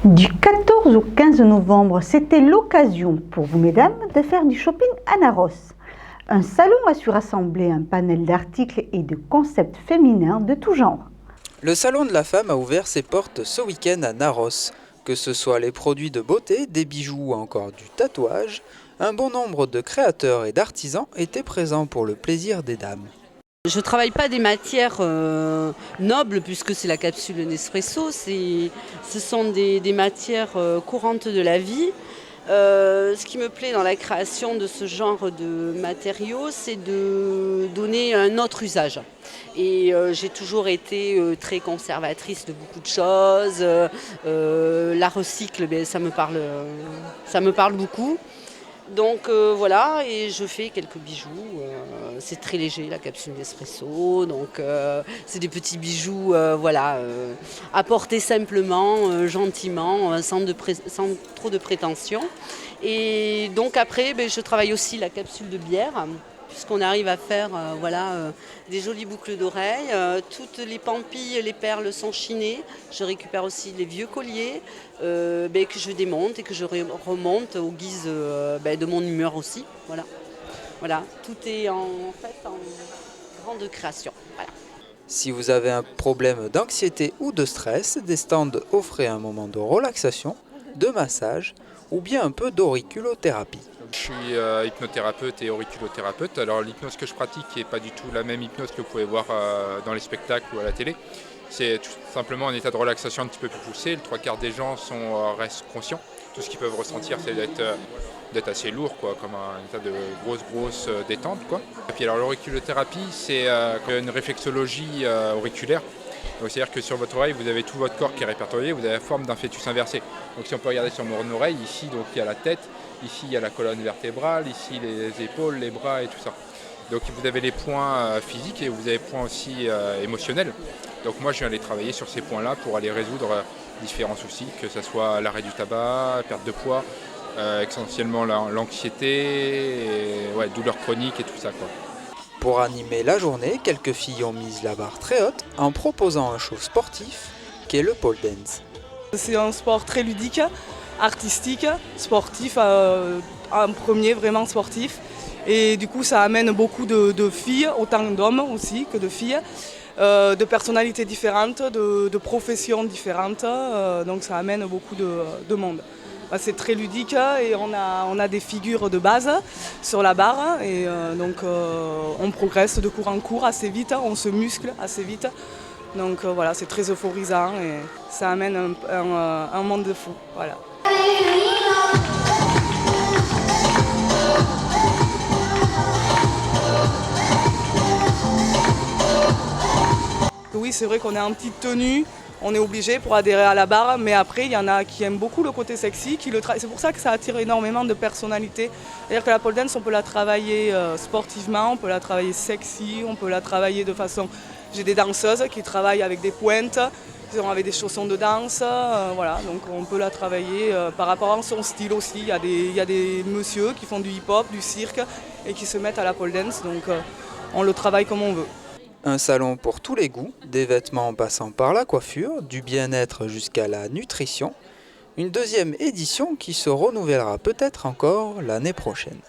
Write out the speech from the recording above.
Du 14 au 15 novembre, c'était l'occasion pour vous, mesdames, de faire du shopping à Narros. Un salon a su rassembler un panel d'articles et de concepts féminins de tout genre. Le Salon de la Femme a ouvert ses portes ce week-end à Narros. Que ce soit les produits de beauté, des bijoux ou encore du tatouage, un bon nombre de créateurs et d'artisans étaient présents pour le plaisir des dames. Je ne travaille pas des matières nobles puisque c'est la capsule Nespresso, ce sont des matières courantes de la vie. Ce qui me plaît dans la création de ce genre de matériaux, c'est de donner un autre usage. Et j'ai toujours été très conservatrice de beaucoup de choses. La recycle, ça me parle beaucoup. Donc voilà, et je fais quelques bijoux. C'est très léger la capsule Nespresso, donc c'est des petits bijoux, apportés simplement, gentiment, sans trop de prétention. Et donc après, je travaille aussi la capsule de bière, puisqu'on arrive à faire des jolies boucles d'oreilles. Toutes les pampilles, les perles sont chinées. Je récupère aussi les vieux colliers que je démonte et que je remonte au guise de mon humeur aussi. Voilà. Tout est en grande création. Voilà. Si vous avez un problème d'anxiété ou de stress, des stands offraient un moment de relaxation, de massage ou bien un peu d'auriculothérapie. Je suis hypnothérapeute et auriculothérapeute. Alors l'hypnose que je pratique n'est pas du tout la même hypnose que vous pouvez voir dans les spectacles ou à la télé. C'est tout simplement un état de relaxation un petit peu plus poussé. Les trois quarts des gens restent conscients. Tout ce qu'ils peuvent ressentir, c'est d'être assez lourd, comme un état de grosse détente. Et puis alors l'auriculothérapie, c'est une réflexologie auriculaire. Donc c'est-à-dire que sur votre oreille, vous avez tout votre corps qui est répertorié, vous avez la forme d'un fœtus inversé. Donc si on peut regarder sur mon oreille, ici donc, il y a la tête, ici il y a la colonne vertébrale, ici les épaules, les bras et tout ça. Donc vous avez les points physiques et vous avez les points aussi émotionnels. Donc moi je viens aller travailler sur ces points-là pour aller résoudre différents soucis, que ce soit l'arrêt du tabac, la perte de poids, essentiellement l'anxiété, douleurs chroniques et tout ça. Pour animer la journée, quelques filles ont mis la barre très haute en proposant un show sportif qu'est le pole dance. C'est un sport très ludique, artistique, sportif, en premier vraiment sportif. Et du coup ça amène beaucoup de filles, autant d'hommes aussi que de filles, de personnalités différentes, de professions différentes, donc ça amène beaucoup de monde. C'est très ludique et on a des figures de base sur la barre et donc on progresse de cours en cours assez vite, on se muscle assez vite. Donc voilà, c'est très euphorisant et ça amène un monde de fou. Voilà. Oui, c'est vrai qu'on est en petite tenue. On est obligé pour adhérer à la barre, mais après il y en a qui aiment beaucoup le côté sexy, c'est pour ça que ça attire énormément de personnalités. C'est-à-dire que la pole dance, on peut la travailler sportivement, on peut la travailler sexy, on peut la travailler de façon... J'ai des danseuses qui travaillent avec des pointes, avec des chaussons de danse, donc on peut la travailler par rapport à son style aussi. Il y a des messieurs qui font du hip-hop, du cirque et qui se mettent à la pole dance, donc on le travaille comme on veut. Un salon pour tous les goûts, des vêtements en passant par la coiffure, du bien-être jusqu'à la nutrition. Une deuxième édition qui se renouvellera peut-être encore l'année prochaine.